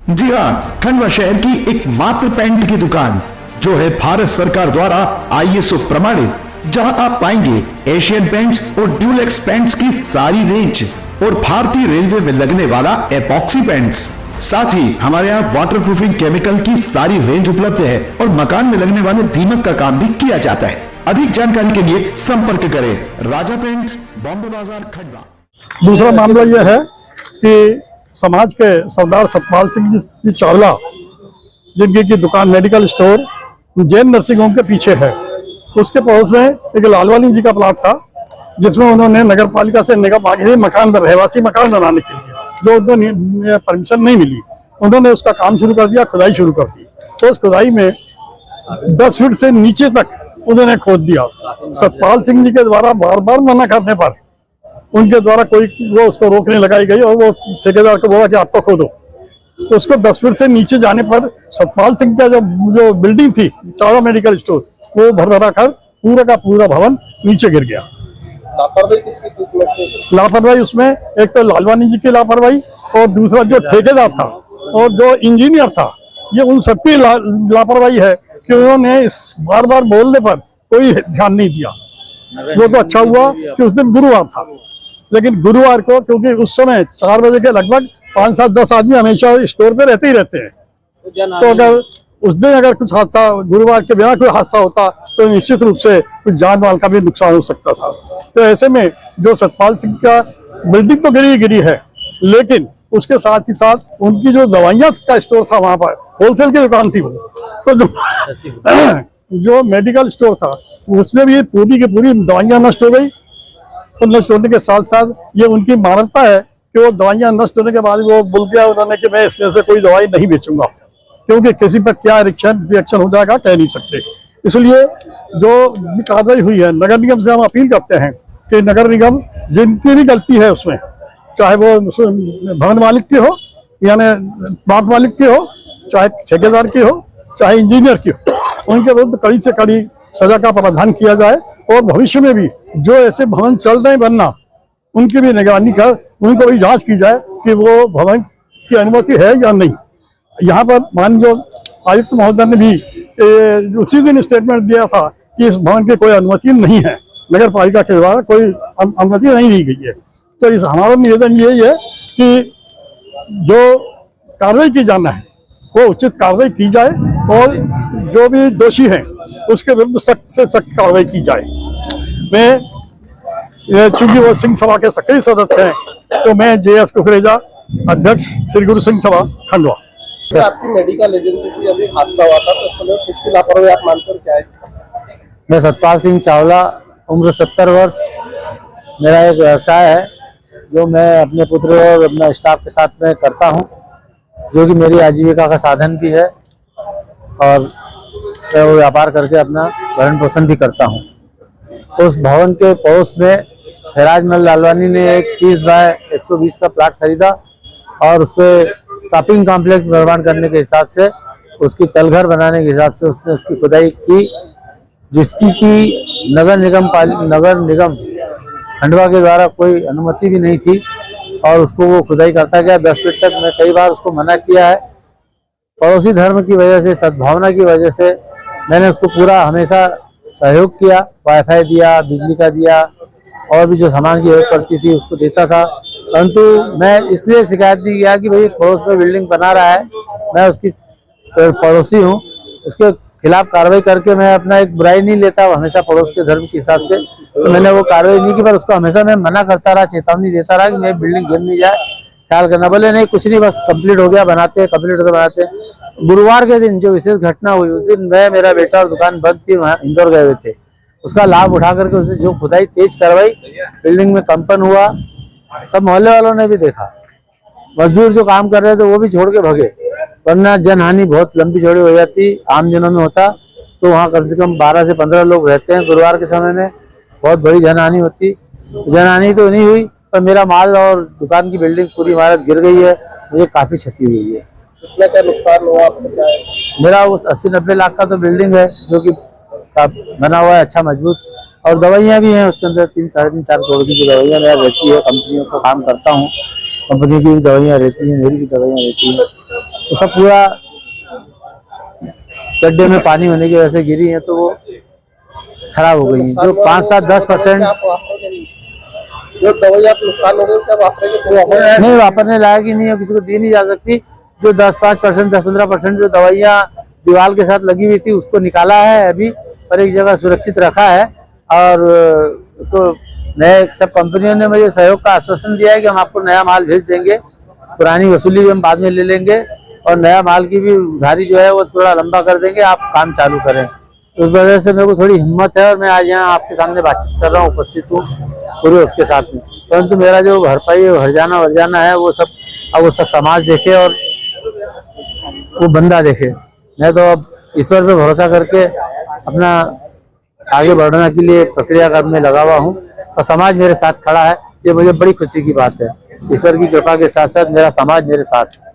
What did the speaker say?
जी हाँ, खंडवा शहर की एकमात्र पेंट की दुकान जो है भारत सरकार द्वारा ISO प्रमाणित, जहां आप पाएंगे एशियन पेंट्स और ड्यूलेक्स पेंट्स की सारी रेंज और भारतीय रेलवे में लगने वाला एपॉक्सी पेंट्स। साथ ही हमारे यहाँ वाटरप्रूफिंग केमिकल की सारी रेंज उपलब्ध है और मकान में लगने वाले दीमक का काम भी किया जाता है। अधिक जानकारी के लिए संपर्क करें राजा पेंट्स, बॉम्बे बाजार, खंडवा। दूसरा मामला यह है कि समाज के सरदार सतपाल सिंह जी चावला, जिनकी की दुकान medical store Jain nursing home के पीछे है, उसके पड़ोस में एक लालवानी जी का प्लाट था, जिसमें उन्होंने नगर पालिका से निगम मांगी थी मकान, रहवासी मकान बनाने के लिए, जो उनको परमिशन नहीं मिली। उन्होंने उसका काम शुरू कर दिया, खुदाई शुरू कर दी। तो उस खुदाई में 10 फीट से नीचे तक उन्होंने खोद दिया। सतपाल सिंह जी के द्वारा बार बार मना करने पर उनके द्वारा कोई वो उसको रोकने लगाई गई और वो ठेकेदार को बोला कि आपको खोदो। तो उसको 10 फीट से नीचे जाने पर सतपाल सिंह का जो बिल्डिंग थी चावला मेडिकल स्टोर, वो भरभरा कर पूरा का पूरा भवन नीचे गिर गया। लापरवाही उसमें एक तो लालवानी जी की लापरवाही और दूसरा जो ठेकेदार था और जो इंजीनियर था, ये उन सबकी लापरवाही है कि उन्होंने बार बार बोलने पर कोई ध्यान नहीं दिया। वो तो अच्छा हुआ कि उस दिन गुरुवार था, लेकिन गुरुवार को क्योंकि उस समय 4 बजे के लगभग 5, 7, 10 आदमी हमेशा स्टोर पे रहते ही रहते हैं, तो अगर उस दिन अगर कुछ हादसा, गुरुवार के बिना कोई हादसा होता तो निश्चित रूप से कुछ जान माल का भी नुकसान हो सकता था। तो ऐसे में जो सतपाल सिंह का बिल्डिंग तो गिरी है, लेकिन उसके साथ ही साथ उनकी जो दवाइयाँ का स्टोर था, वहां पर होलसेल की दुकान थी वो, तो जो मेडिकल स्टोर था उसमें भी पूरी की पूरी दवाइयाँ नष्ट हो गई। तो नष्ट होने के साथ साथ ये उनकी मानवता है कि वो दवाइयाँ नष्ट होने के बाद वो बोल गया उन्होंने कि मैं इसमें से कोई दवाई नहीं बेचूंगा, क्योंकि किसी पर क्या रिएक्शन हो जाएगा कह नहीं सकते। इसलिए जो कार्रवाई हुई है, नगर निगम से हम अपील करते हैं कि नगर निगम जिनकी भी गलती है उसमें, चाहे वो भवन मालिक की हो यानी प्लाट मालिक की हो, चाहे ठेकेदार की हो, चाहे इंजीनियर की हो, उनके विरुद्ध कड़ी से कड़ी सजा का प्रावधान किया जाए और भविष्य में भी जो ऐसे भवन चल रहे बनना, उनकी भी निगरानी कर उनको भी जांच की जाए कि वो भवन की अनुमति है या नहीं। यहाँ पर माननीय आयुक्त महोदय ने भी उसी दिन स्टेटमेंट दिया था कि इस भवन की कोई अनुमति नहीं है, नगर पालिका के द्वारा कोई अनुमति नहीं दी गई है। तो इस हमारा निवेदन यही है कि जो कार्रवाई की जाना है वो उचित कार्रवाई की जाए और जो भी दोषी हैं उसके विरुद्ध सख्त से सख्त कार्रवाई की जाए। मैं चूंकि वो सिंह सभा के सक्रिय सदस्य हैं, तो मैं JS कुकरेजा, अध्यक्ष श्री गुरु सिंह सभा, खंडवा। आपकी मेडिकल एजेंसी की अभी हादसा हुआ था, तो उसमें किसकी लापरवाही आप मानते हो, क्या है? मैं सतपाल सिंह चावला, उम्र 70 वर्ष। मेरा एक व्यवसाय है जो मैं अपने पुत्र और अपना स्टाफ के साथ में करता हूं, जो कि मेरी आजीविका का साधन भी है और मैं वो व्यापार करके अपना भरण पोषण भी करता हूं। उस भवन के पड़ोस में खैराजमल लालवानी ने एक 30 बाय 120 का प्लाट खरीदा और उस पर शॉपिंग कॉम्प्लेक्स निर्माण करने के हिसाब से, उसकी तलघर बनाने के हिसाब से उसने उसकी खुदाई की, जिसकी की नगर निगम खंडवा के द्वारा कोई अनुमति भी नहीं थी और उसको वो खुदाई करता गया 10 फीट तक। मैं कई बार उसको मना किया है। पड़ोसी धर्म की वजह से, सद्भावना की वजह से मैंने उसको पूरा हमेशा सहयोग किया, वाईफाई दिया, बिजली का दिया और भी जो सामान की जरूरत पड़ती थी उसको देता था। परंतु मैं इसलिए शिकायत नहीं किया कि भाई पड़ोस में बिल्डिंग बना रहा है, मैं उसकी पड़ोसी हूँ, उसके खिलाफ कार्रवाई करके मैं अपना एक बुराई नहीं लेता, हमेशा पड़ोस के धर्म के हिसाब से। तो मैंने वो कार्रवाई नहीं की, पर उसको हमेशा मैं मना करता रहा, चेतावनी देता रहा कि मेरी बिल्डिंग गिर नहीं जाए, ख्याल करना। बोले नहीं कुछ नहीं, बस कंप्लीट हो गया, बनाते कंप्लीट होकर बनाते। गुरुवार के दिन जो विशेष घटना हुई, उस दिन मैं, मेरा बेटा और दुकान बंद थी, वहाँ इंदौर गए हुए थे। उसका लाभ उठा करके उसने जो खुदाई तेज करवाई, बिल्डिंग में कंपन हुआ, सब मोहल्ले वालों ने भी देखा। मजदूर जो काम कर रहे थे वो भी छोड़ के भगे, वरना जनहानि बहुत लंबी चौड़ी हो जाती। आम दिनों में होता तो वहाँ कम से कम 12 से 15 लोग रहते हैं, गुरुवार के समय में बहुत बड़ी जनहानि होती। जनहानि तो नहीं हुई, पर मेरा माल और दुकान की बिल्डिंग पूरी इमारत गिर गई है, मुझे काफी क्षति हुई है। कितना क्या नुकसान हुआ आपको, क्या है? मेरा उस 80-90 लाख का तो बिल्डिंग है जो कि बना हुआ है, अच्छा मजबूत, और दवाइयाँ भी हैं उसके अंदर। 3-4.5 करोड़ की जो दवाइयाँ मेरा रहती है, कंपनियों का काम करता हूँ, कंपनी की भी दवाइयाँ रहती हैं, मेरी भी दवाइयाँ रहती हैं। वो सब पूरा गड्ढे में पानी होने की वजह से गिरी है, तो वो खराब हो गई हैं। जो 5-7-10% जो दवाइयाँ नुकसान हो गई क्या वापरेंगे? नहीं वापरने लायक ही नहीं है, किसी को दी नहीं जा सकती। जो 10-5%, 10-15% जो दवाइयाँ दीवार के साथ लगी हुई थी उसको निकाला है अभी, और एक जगह सुरक्षित रखा है। और उसको नए सब कंपनियों ने मुझे सहयोग का आश्वासन दिया है कि हम आपको नया माल भेज देंगे, पुरानी वसूली भी हम बाद में ले लेंगे, और नया माल की भी उधारी जो है वो थोड़ा लंबा कर देंगे, आप काम चालू करें। उस वजह से मेरे को थोड़ी हिम्मत है और मैं आज यहाँ आपके सामने बातचीत कर रहा हूँ, उपस्थित हूँ पूरे उसके साथ में। परंतु मेरा जो भरपाई हर्जाना है वो सब समाज देखे और वो बंदा देखे। मैं तो अब ईश्वर पे भरोसा करके अपना आगे बढ़ने के लिए प्रक्रिया में लगा हुआ हूँ, और समाज मेरे साथ खड़ा है, ये मुझे बड़ी खुशी की बात है। ईश्वर की कृपा के साथ साथ मेरा समाज मेरे साथ है।